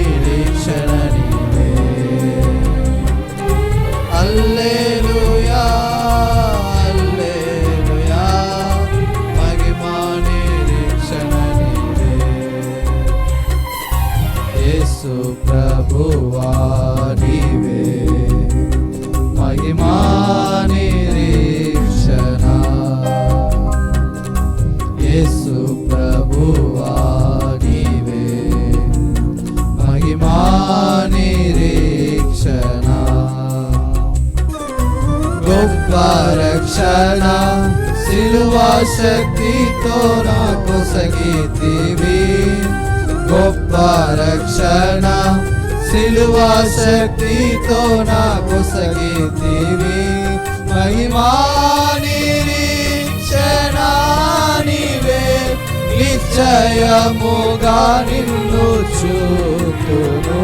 నిరీక్షణ నీవే. హల్లెలూయా హల్లెలూయా మహిమా నిరీక్షణ నీవే. యేసు ప్రభువా నీవే మహిమా నిరీక్షణ. యేసు ప్రభువా నీవే మహిమా నిరీక్షణ. గొప్ప రక్షణ సిలువా శక్తితో నాకు సగితివి. గొప్ప రక్షణ సిలువా శక్తితో నాకు సగితివి. మహిమా నిరీక్షణ నీవే. నిశ్చయముగా నిన్ను చూతును.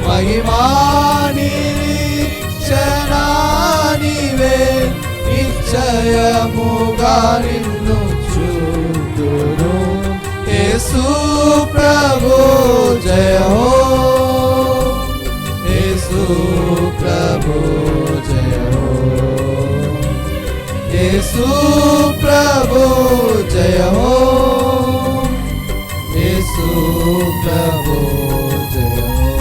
మహిమా నిరీక్షణ నీవే. నిశ్చయముగా నిన్ను చూతును. యేసు ప్రభు జయ హో. యేసు ప్రభు జయ హో. యేసు ప్రభు జయ హో. యేసు ప్రభు జయ హో.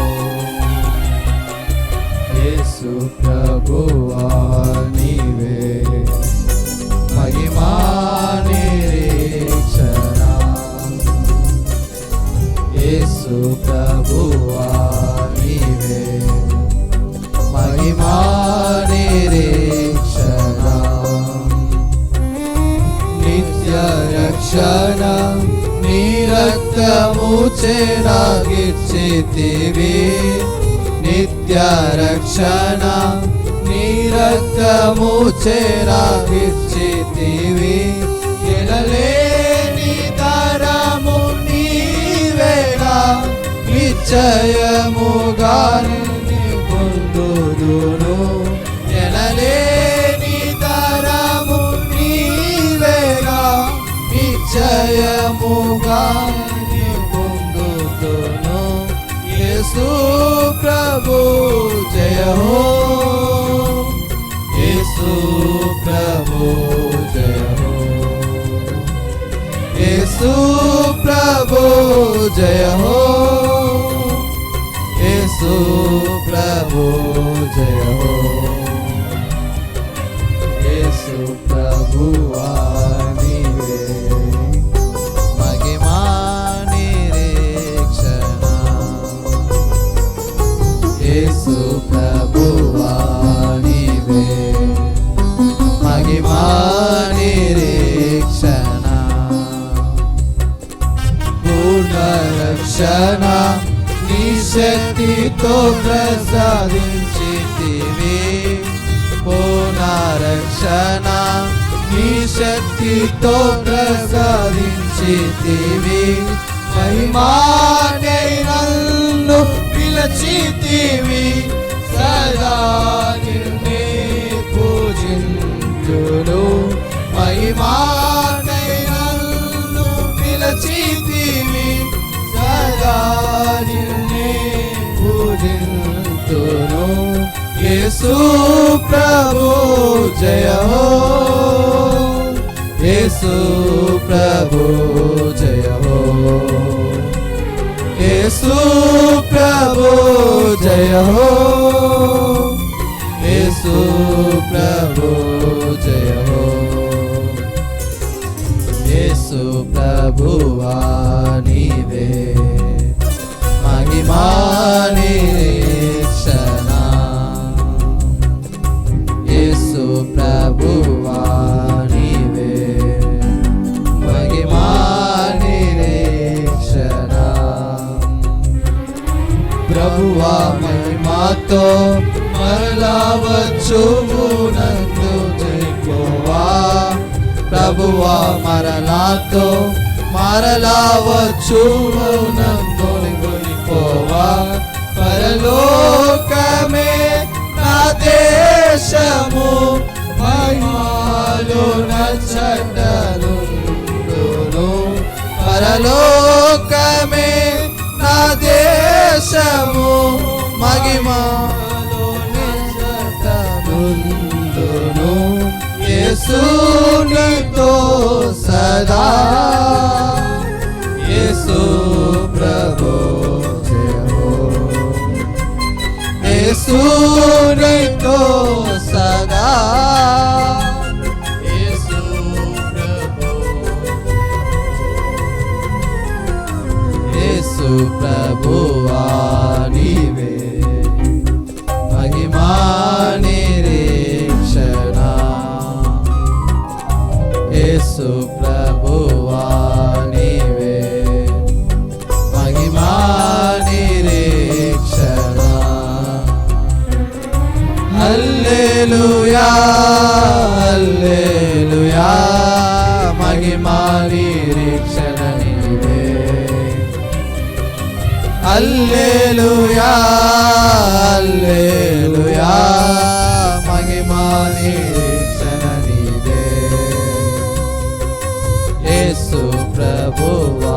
యేసు ప్రభువా నీవే మహిమా నిరీక్షణ. యేసు ప్రభువా నీవే మహిమా నిరీక్షణ. నిత్య రక్షణ నీ రక్తము చెరగిర్చితివి. నిత్య రక్షణ నీ రక్తము చెరగిర్చితివి. ఎనలేని తరము నీవేగా. నిశ్చయముగా పొందుదును. ఎనలేని తరము నీవేగా. నిశ్చయముగా పొందుదును. యేసు ప్రభు జయ హో. యేసు ప్రభు జయ హో. యేసు ప్రభు జయ హో. యేసు ప్రభు జయ హో. యేసు ప్రభువా నీవే మహిమా నిరీక్షణ. యేసు ప్రభువా నీవే మహిమా నిరీక్షణ. పూర్ణ రక్షణ నీ శక్తితో ప్రసాదించితివి. పూర్ణ రక్షణ నీ శక్తితో ప్రసాదించితివి. మహిమానే నన్ను పిలచితివి. సదా నిన్నే పూజింతును. మహిమానే నన్ను పిలచితివి. సదా నిన్నే పూజింతును. యేసు ప్రభు జయ హో. యేసు ప్రభు జయ హో. యేసు ప్రభు జయ హో. యేసు ప్రభు జయ హో. యేసు ప్రభువా నీవే మహిమా నిరీక్షణ. యేసు ప్రభువా నీవే మహిమా నిరీక్షణ. ప్రభువా మహిమాతో మరలా వచ్చుము నందు జైకోవా. ప్రభువా మరణాతో మరలా వచ్చుము నందు కొనిపోవా. పరలోకమే నా దేశము మహిమలో నచ్చటనుండును. పరలోకమే నా దేశము మహిమలో నిజతనుందును యేసు నీతో సదా యేసు ప్రభు జయము యేసు నీతో సదా యేసు ప్రభు యేసు ప్రభువా నీవే మహిమా నిరీక్షణ యేసు ప్రభువా నీవే మహిమా నిరీక్షణ హల్లెలూయా హల్లెలూయా మహిమా నిరీక్షణ నీవే హల్లెలూయా హల్లెలూయా మహిమా నిరీక్షణ నీవే యేసు ప్రభువా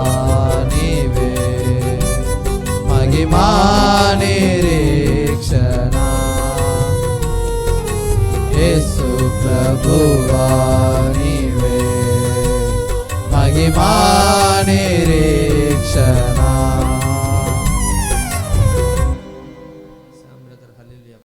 నీవే మహిమా నిరీక్షణ యేసు ప్రభువా నీవే మహిమా